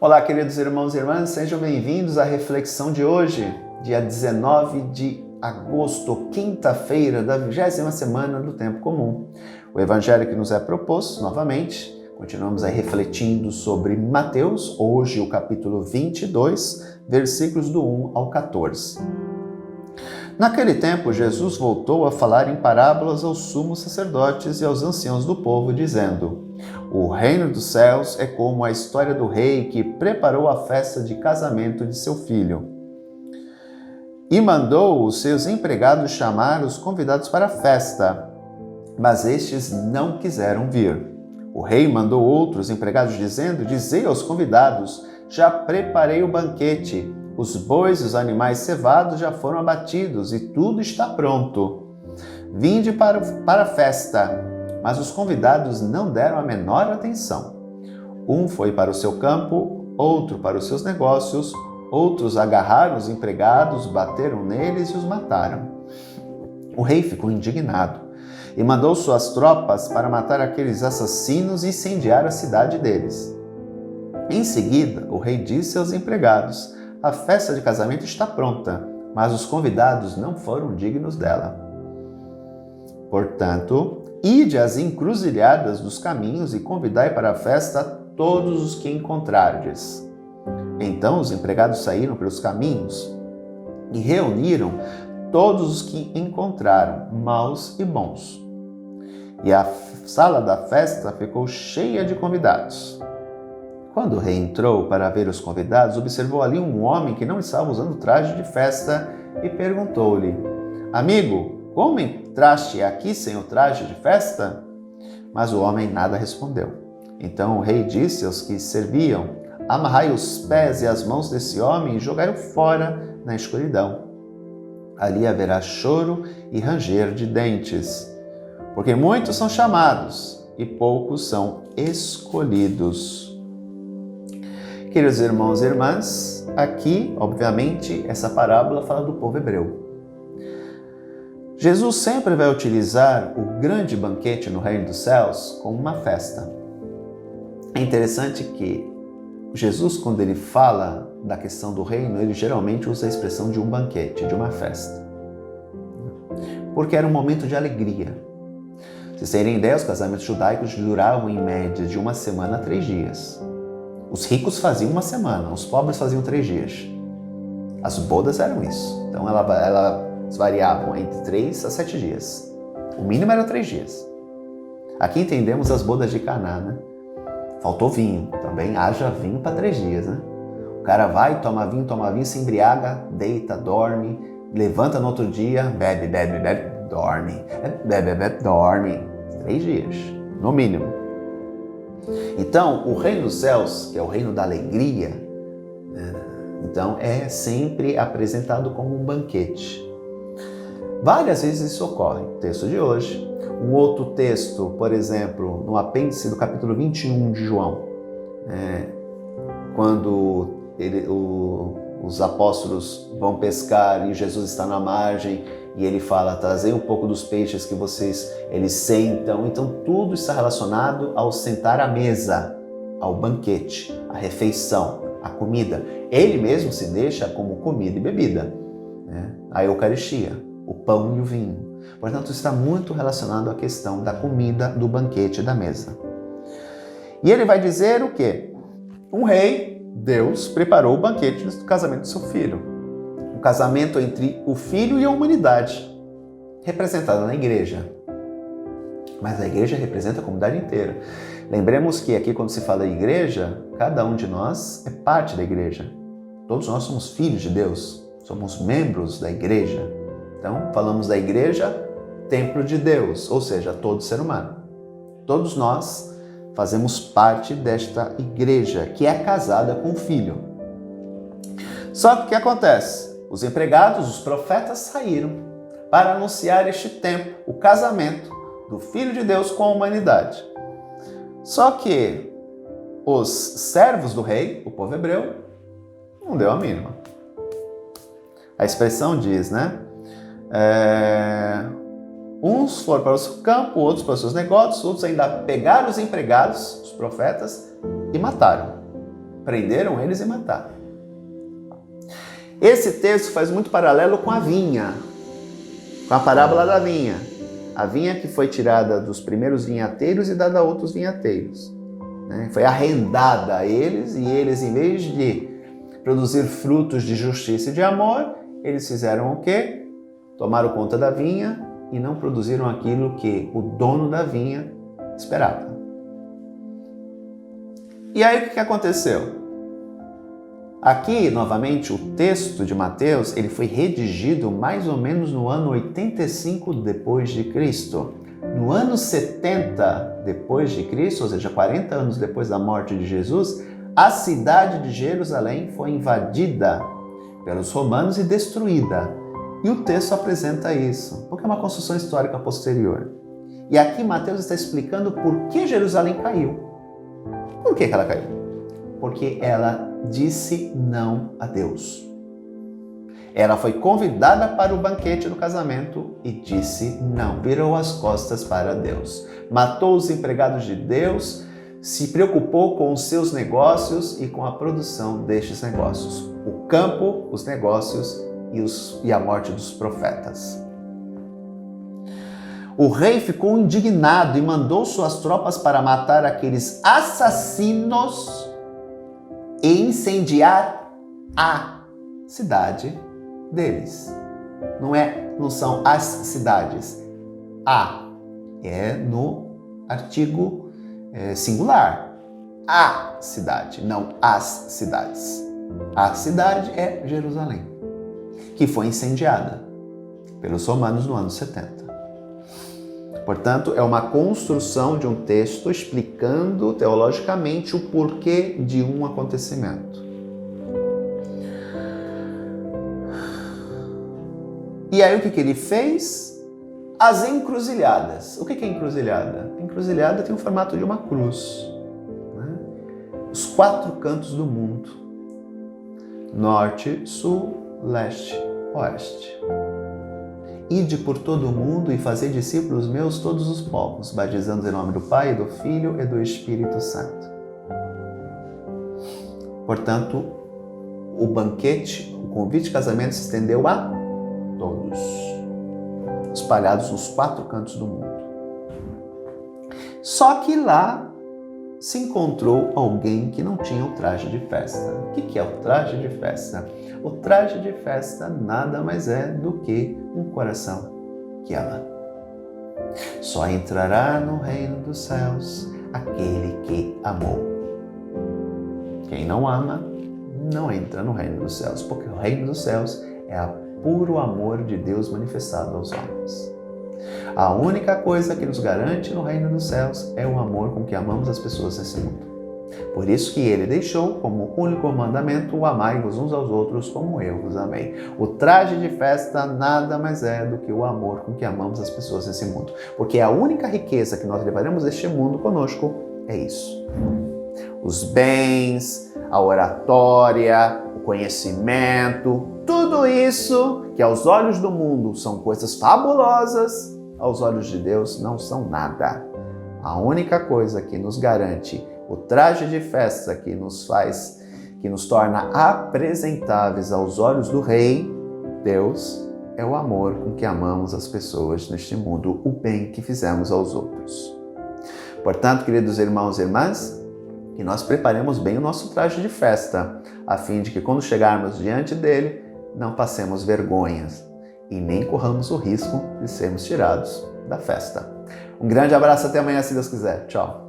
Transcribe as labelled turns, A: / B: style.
A: Olá, queridos irmãos e irmãs, sejam bem-vindos à reflexão de hoje, dia 19 de agosto, quinta-feira da 20ª semana do Tempo Comum. O evangelho que nos é proposto, novamente, continuamos aí refletindo sobre Mateus, hoje o capítulo 22, versículos do 1 ao 14. Naquele tempo, Jesus voltou a falar em parábolas aos sumos sacerdotes e aos anciãos do povo, dizendo: O reino dos céus é como a história do rei que preparou a festa de casamento de seu filho. E mandou os seus empregados chamar os convidados para a festa, mas estes não quiseram vir. O rei mandou outros empregados dizendo: Dizei aos convidados: Já preparei o banquete. Os bois e os animais cevados já foram abatidos e tudo está pronto. Vinde para a festa. Mas os convidados não deram a menor atenção. Um foi para o seu campo, outro para os seus negócios, outros agarraram os empregados, bateram neles e os mataram. O rei ficou indignado e mandou suas tropas para matar aqueles assassinos e incendiar a cidade deles. Em seguida, o rei disse aos empregados: A festa de casamento está pronta, mas os convidados não foram dignos dela. Portanto, ide às encruzilhadas dos caminhos e convidai para a festa todos os que encontrardes. Então os empregados saíram pelos caminhos e reuniram todos os que encontraram, maus e bons. E a sala da festa ficou cheia de convidados. Quando o rei entrou para ver os convidados, observou ali um homem que não estava usando traje de festa e perguntou-lhe: Amigo, como entraste aqui sem o traje de festa? Mas o homem nada respondeu. Então o rei disse aos que serviam: Amarrai os pés e as mãos desse homem e jogai-o fora na escuridão. Ali haverá choro e ranger de dentes, porque muitos são chamados e poucos são escolhidos. Queridos irmãos e irmãs, aqui, obviamente, essa parábola fala do povo hebreu. Jesus sempre vai utilizar o grande banquete no reino dos céus como uma festa. É interessante que Jesus, quando ele fala da questão do reino, ele geralmente usa a expressão de um banquete, de uma festa. Porque era um momento de alegria. Se vocês terem ideia, os casamentos judaicos duravam em média de 1 semana a 3 dias. Os ricos faziam 1 semana, os pobres faziam 3 dias. As bodas eram isso. Então elas variavam entre 3 a 7 dias. O mínimo era 3 dias. Aqui entendemos as bodas de Caná, né? Faltou vinho. Também haja vinho para 3 dias, né? O cara vai, toma vinho, se embriaga, deita, dorme, levanta no outro dia, bebe, dorme. Bebe, dorme. 3 dias, no mínimo. Então, o reino dos céus, que é o reino da alegria, então é sempre apresentado como um banquete. Várias vezes isso ocorre. Texto de hoje. Um outro texto, por exemplo, no apêndice do capítulo 21 de João, quando os apóstolos vão pescar e Jesus está na margem e ele fala: trazei um pouco dos peixes que eles sentam. Então tudo está relacionado ao sentar à mesa, ao banquete, à refeição, à comida. Ele mesmo se deixa como comida e bebida, a Eucaristia, o pão e o vinho. Portanto, está muito relacionado à questão da comida, do banquete, da mesa. E ele vai dizer o quê? Um rei, Deus, preparou o banquete do casamento do seu filho. O casamento entre o filho e a humanidade, representada na igreja. Mas a igreja representa a comunidade inteira. Lembremos que aqui, quando se fala igreja, cada um de nós é parte da igreja. Todos nós somos filhos de Deus, somos membros da igreja. Então, falamos da igreja, templo de Deus, ou seja, todo ser humano. Todos nós fazemos parte desta igreja, que é casada com o filho. Só que o que acontece? Os empregados, os profetas saíram para anunciar este tempo, o casamento do Filho de Deus com a humanidade. Só que os servos do rei, o povo hebreu, não deu a mínima. A expressão diz, né? Uns foram para o seu campo, outros para os seus negócios, outros ainda pegaram os empregados, os profetas, e mataram. Prenderam eles e mataram. Esse texto faz muito paralelo com a vinha, com a parábola da vinha. A vinha que foi tirada dos primeiros vinhateiros e dada a outros vinhateiros. Foi arrendada a eles, e eles, em vez de produzir frutos de justiça e de amor, eles fizeram o quê? Tomaram conta da vinha e não produziram aquilo que o dono da vinha esperava. E aí o que aconteceu? Aqui, novamente, o texto de Mateus, ele foi redigido mais ou menos no ano 85 depois de Cristo. No ano 70 depois de Cristo, ou seja, 40 anos depois da morte de Jesus, a cidade de Jerusalém foi invadida pelos romanos e destruída. E o texto apresenta isso, porque é uma construção histórica posterior. E aqui Mateus está explicando por que Jerusalém caiu. Por que ela caiu? Porque ela disse não a Deus. Ela foi convidada para o banquete do casamento e disse não, virou as costas para Deus. Matou os empregados de Deus, se preocupou com os seus negócios e com a produção destes negócios. O campo, os negócios e a morte dos profetas. O rei ficou indignado e mandou suas tropas para matar aqueles assassinos e incendiar a cidade deles. Não são as cidades. A é no artigo singular. A cidade, não as cidades. A cidade é Jerusalém, que foi incendiada pelos romanos no ano 70. Portanto, é uma construção de um texto explicando teologicamente o porquê de um acontecimento. E aí o que ele fez? As encruzilhadas. O que é encruzilhada? Encruzilhada tem o formato de uma cruz. Os 4 cantos do mundo. Norte, sul, leste, oeste. Ide por todo o mundo e fazei discípulos meus todos os povos, batizando em nome do Pai, do Filho e do Espírito Santo. Portanto, o banquete, o convite de casamento se estendeu a todos, espalhados nos 4 cantos do mundo. Só que lá se encontrou alguém que não tinha o traje de festa. O que é o traje de festa? O traje de festa nada mais é do que um coração que ama. Só entrará no reino dos céus aquele que amou. Quem não ama, não entra no reino dos céus, porque o reino dos céus é o puro amor de Deus manifestado aos homens. A única coisa que nos garante no reino dos céus é o amor com que amamos as pessoas nesse mundo. Por isso que ele deixou como único mandamento o amai-vos uns aos outros como eu vos amei. O traje de festa nada mais é do que o amor com que amamos as pessoas nesse mundo. Porque a única riqueza que nós levaremos deste mundo conosco é isso. Os bens, a oratória, o conhecimento, tudo isso que aos olhos do mundo são coisas fabulosas, aos olhos de Deus não são nada. A única coisa que nos garante o traje de festa que nos torna apresentáveis aos olhos do Rei, Deus, é o amor com que amamos as pessoas neste mundo, o bem que fizemos aos outros. Portanto, queridos irmãos e irmãs, que nós preparemos bem o nosso traje de festa, a fim de que quando chegarmos diante dele, não passemos vergonhas e nem corramos o risco de sermos tirados da festa. Um grande abraço, até amanhã, se Deus quiser. Tchau!